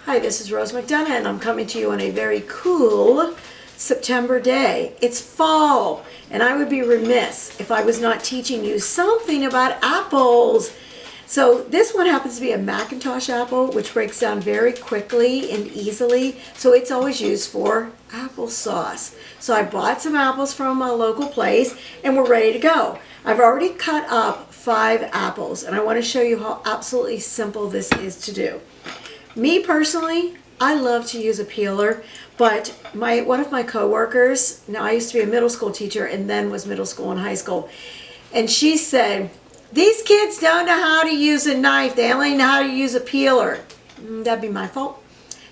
Hi, this is Rose McDonough, and I'm coming to you on a very cool September day. It's fall, and I would be remiss if I was not teaching you something about apples. So this one happens to be a Macintosh apple, which breaks down very quickly and easily. So it's always used for applesauce. So I bought some apples from a local place, and we're ready to go. I've already cut up 5 apples, and I want to show you how absolutely simple this is to do. Me personally, I love to use a peeler, but one of my coworkers, now I used to be a middle school teacher and then was middle school and high school, and she said, these kids don't know how to use a knife, they only know how to use a peeler. That'd be my fault,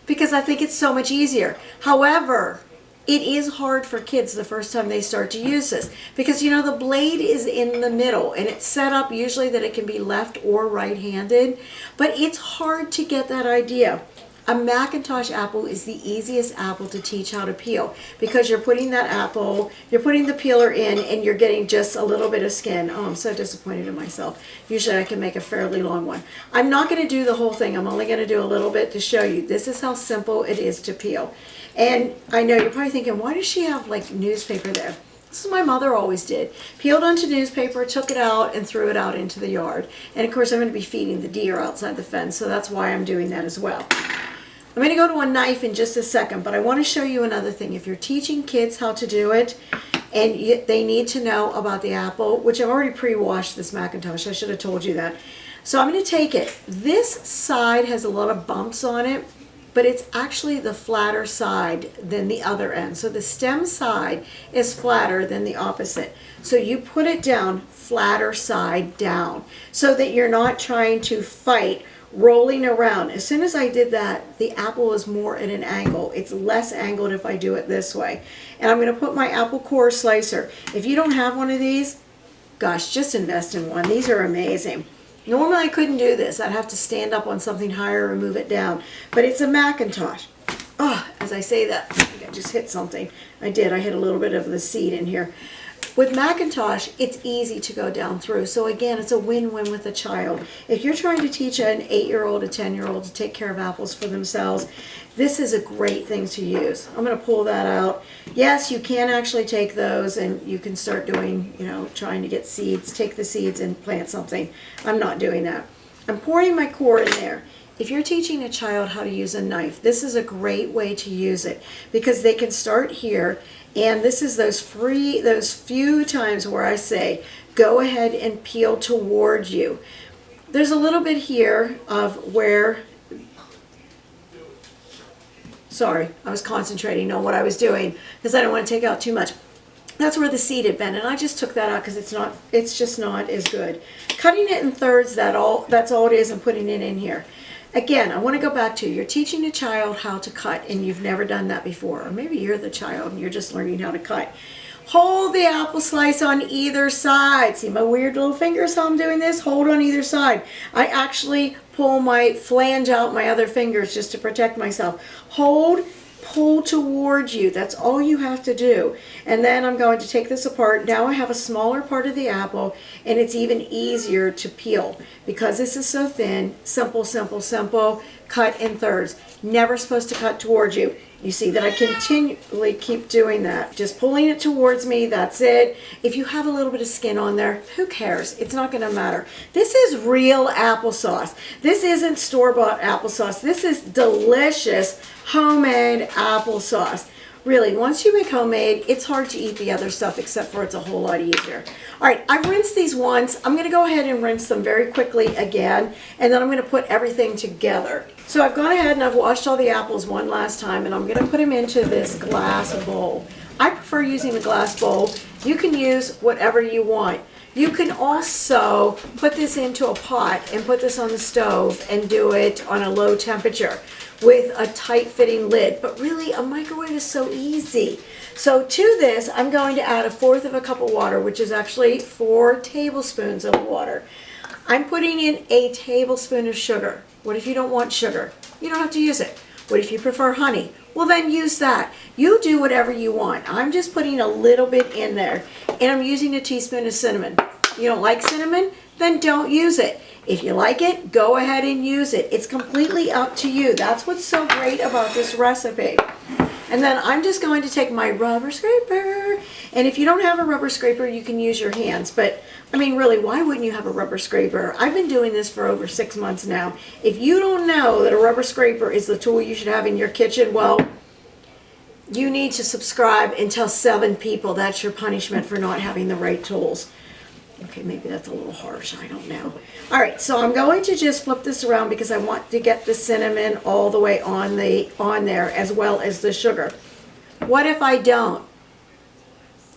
because I think it's so much easier. However, it is hard for kids the first time they start to use this, because you know the blade is in the middle and it's set up usually that it can be left or right-handed, but it's hard to get that idea. A Macintosh apple is the easiest apple to teach how to peel, because you're putting the peeler in and you're getting just a little bit of skin. Oh, I'm so disappointed in myself. Usually I can make a fairly long one. I'm not going to do the whole thing. I'm only going to do a little bit to show you. This is how simple it is to peel. And I know you're probably thinking, why does she have like newspaper there? This is what my mother always did. Peeled onto newspaper, took it out, and threw it out into the yard. And of course I'm going to be feeding the deer outside the fence, so that's why I'm doing that as well. I'm going to go to a knife in just a second, but I want to show you another thing. If you're teaching kids how to do it, and they need to know about the apple, which I've already pre-washed this Macintosh, I should have told you that. So I'm going to take it. This side has a lot of bumps on it, but it's actually the flatter side than the other end. So the stem side is flatter than the opposite. So you put it down, flatter side down, so that you're not trying to fight rolling around. As soon as I did that, the apple is more at an angle. It's less angled if I do it this way. And I'm going to put my apple core slicer. If you don't have one of these, gosh, just invest in one. These are amazing. Normally I couldn't do this. I'd have to stand up on something higher and move it down. But it's a Macintosh. Oh, as I say that, I think I just hit something. I did. I hit a little bit of the seed in here. With Macintosh, it's easy to go down through. So again, it's a win-win with a child. If you're trying to teach an 8-year-old, a 10-year-old to take care of apples for themselves, this is a great thing to use. I'm going to pull that out. Yes, you can actually take those and you can start doing, trying to get seeds. Take the seeds and plant something. I'm not doing that. I'm pouring my core in there. If you're teaching a child how to use a knife, this is a great way to use it, because they can start here, and this is those few times where I say, go ahead and peel toward you. There's a little bit here of where, sorry, I was concentrating on what I was doing because I don't want to take out too much. That's where the seed had been, and I just took that out because it's just not as good. Cutting it in thirds, that's all it is, and putting it in here. Again, I want to go back to, you're teaching a child how to cut and you've never done that before, or maybe you're the child and you're just learning how to cut. Hold the apple slice on either side. See my weird little fingers how I'm doing this? Hold on either side. I actually pull my flange out my other fingers just to protect myself. Hold, pull towards you. That's all you have to do. And then I'm going to take this apart. Now I have a smaller part of the apple, and it's even easier to peel because this is so thin. Simple, simple, simple. Cut in thirds. Never supposed to cut towards you. You see that I continually keep doing that. Just pulling it towards me, that's it. If you have a little bit of skin on there, who cares? It's not going to matter. This is real applesauce. This isn't store-bought applesauce. This is delicious homemade applesauce. Really, once you make homemade, it's hard to eat the other stuff, except for it's a whole lot easier. All right, I've rinsed these once. I'm going to go ahead and rinse them very quickly again, and then I'm going to put everything together. So I've gone ahead and I've washed all the apples one last time, and I'm going to put them into this glass bowl. I prefer using the glass bowl. You can use whatever you want. You can also put this into a pot and put this on the stove and do it on a low temperature with a tight-fitting lid. But really, a microwave is so easy. So to this, I'm going to add 1/4 of a cup of water, which is actually 4 tablespoons of water. I'm putting in a tablespoon of sugar. What if you don't want sugar? You don't have to use it. What if you prefer honey? Well, then use that. You do whatever you want. I'm just putting a little bit in there, and I'm using a teaspoon of cinnamon. You don't like cinnamon? Then don't use it. If you like it, go ahead and use it. It's completely up to you. That's what's so great about this recipe. And then I'm just going to take my rubber scraper. And if you don't have a rubber scraper, you can use your hands. But, I mean, really, why wouldn't you have a rubber scraper? I've been doing this for over 6 months now. If you don't know that a rubber scraper is the tool you should have in your kitchen, well, you need to subscribe and tell 7 people that's your punishment for not having the right tools. Okay, maybe that's a little harsh, I don't know. All right, so I'm going to just flip this around because I want to get the cinnamon all the way on there as well as the sugar. What if I don't?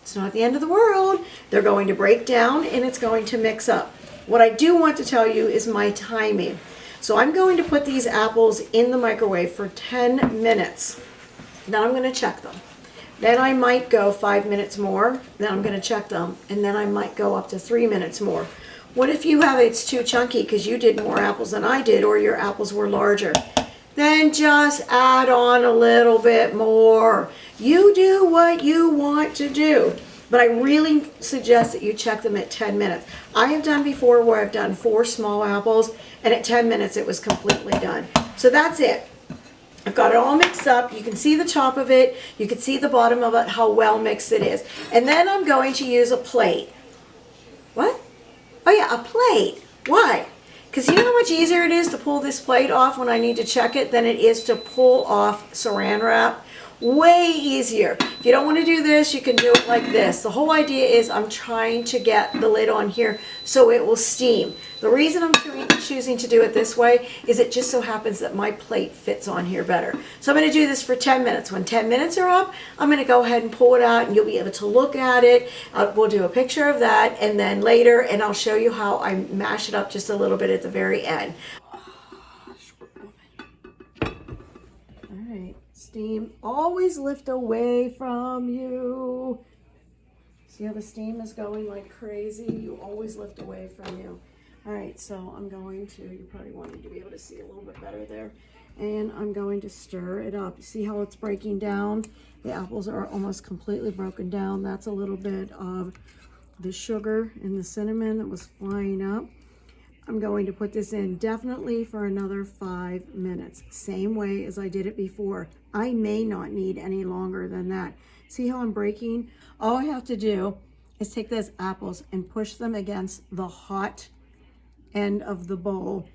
It's not the end of the world. They're going to break down and it's going to mix up. What I do want to tell you is my timing. So I'm going to put these apples in the microwave for 10 minutes. Then I'm going to check them. Then I might go 5 minutes more, then I'm going to check them, and then I might go up to 3 minutes more. What if you have it's too chunky because you did more apples than I did, or your apples were larger? Then just add on a little bit more. You do what you want to do. But I really suggest that you check them at 10 minutes. I have done before where I've done 4 small apples, and at 10 minutes it was completely done. So that's it. I've got it all mixed up. You can see the top of it. You can see the bottom of it, how well mixed it is. And then I'm going to use a plate. What? Oh yeah, a plate. Why? Because you know how much easier it is to pull this plate off when I need to check it than it is to pull off saran wrap? Way easier. If you don't want to do this, you can do it like this. The whole idea is I'm trying to get the lid on here so it will steam. The reason I'm choosing to do it this way is it just so happens that my plate fits on here better. So I'm going to do this for 10 minutes. When 10 minutes are up, I'm going to go ahead and pull it out and you'll be able to look at it. We'll do a picture of that and then later, and I'll show you how I mash it up just a little bit at the very end. Steam always lift away from you. See how the steam is going like crazy? You always lift away from you. All right, so I'm going to, you probably wanted to be able to see a little bit better there. And I'm going to stir it up. See how it's breaking down? The apples are almost completely broken down. That's a little bit of the sugar and the cinnamon that was flying up. I'm going to put this in definitely for another 5 minutes. Same way as I did it before. I may not need any longer than that. See how I'm breaking? All I have to do is take those apples and push them against the hot end of the bowl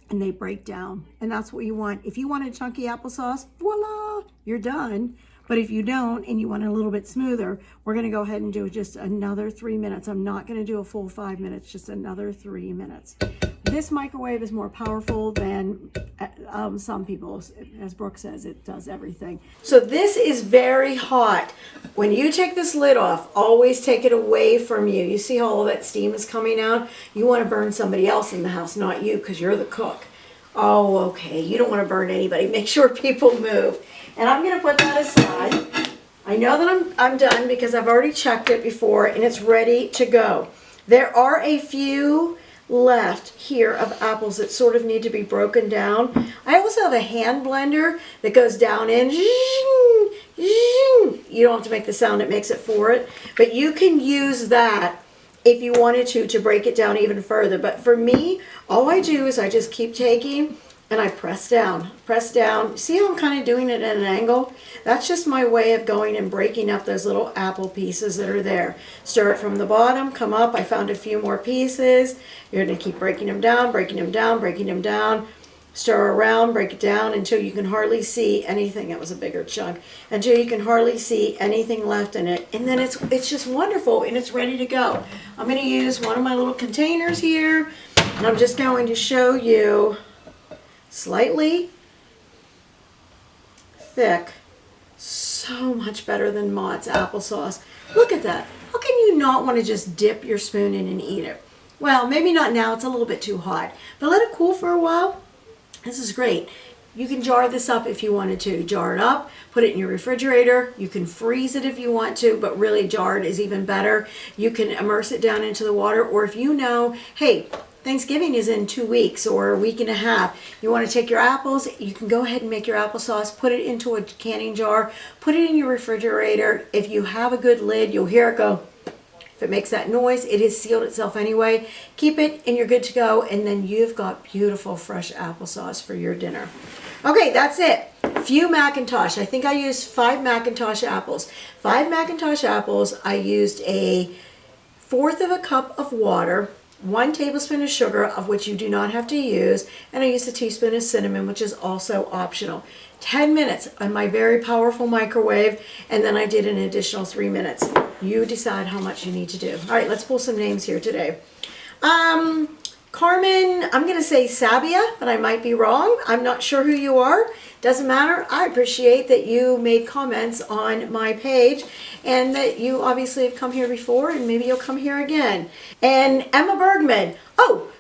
and they break down. And that's what you want. If you want a chunky applesauce, voila, you're done. But if you don't and you want it a little bit smoother, we're going to go ahead and do just another 3 minutes. I'm not going to do a full 5 minutes, just another 3 minutes. This microwave is more powerful than some people's. As Brooke says, it does everything. So this is very hot. When you take this lid off, always take it away from you. You see how all that steam is coming out? You want to burn somebody else in the house, not you, because you're the cook. Oh, okay. You don't want to burn anybody. Make sure people move. And I'm going to put that aside. I know that I'm done because I've already checked it before and it's ready to go. There are a few left here of apples that sort of need to be broken down. I also have a hand blender that goes down in. You don't have to make the sound it makes it for it, but you can use that if you wanted to break it down even further. But for me, all I do is I just keep taking and I press down. See how I'm kind of doing it at an angle? That's just my way of going and breaking up those little apple pieces that are there. Stir it from the bottom, come up. I found a few more pieces. You're going to keep breaking them down, breaking them down, breaking them down. Stir around, break it down until you can hardly see anything. That was a bigger chunk. Until you can hardly see anything left in it. And then it's just wonderful and it's ready to go. I'm going to use one of my little containers here and I'm just going to show you slightly thick. So much better than Mott's applesauce. Look at that. How can you not want to just dip your spoon in and eat it? Well, maybe not now. It's a little bit too hot. But let it cool for a while. This is great. You can jar this up if you wanted to. Jar it up, put it in your refrigerator. You can freeze it if you want to, but really jarred is even better. You can immerse it down into the water, or if you know, hey, Thanksgiving is in 2 weeks or a week and a half. You want to take your apples, you can go ahead and make your applesauce, put it into a canning jar, put it in your refrigerator. If you have a good lid, you'll hear it go, If it makes that noise, it has sealed itself anyway. Keep it and you're good to go, and then you've got beautiful fresh applesauce for your dinner. Okay, that's it. Few Macintosh. I think I used 5 Macintosh apples. 5 Macintosh apples, I used a 1/4 of a cup of water, 1 tablespoon of sugar, of which you do not have to use, and I used a teaspoon of cinnamon, which is also optional. 10 minutes on my very powerful microwave, and then I did an additional 3 minutes. You decide how much you need to do. All right, let's pull some names here today. Carmen, I'm going to say Sabia, but I might be wrong. I'm not sure who you are. Doesn't matter. I appreciate that you made comments on my page and that you obviously have come here before and maybe you'll come here again. And Emma Bergman,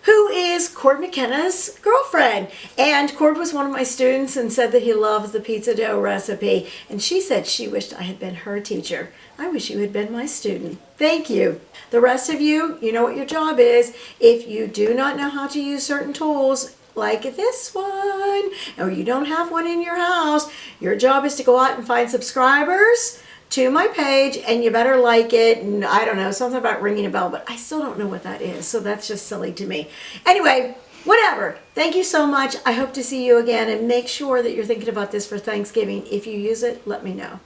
who is Cord McKenna's girlfriend. And Cord was one of my students and said that he loves the pizza dough recipe. And she said she wished I had been her teacher. I wish you had been my student. Thank you. The rest of you, you know what your job is. If you do not know how to use certain tools, like this one, or you don't have one in your house, your job is to go out and find subscribers to my page, and you better like it, and I don't know, something about ringing a bell, but I still don't know what that is, so that's just silly to me. Anyway, whatever. Thank you so much. I hope to see you again, and make sure that you're thinking about this for Thanksgiving. If you use it, let me know.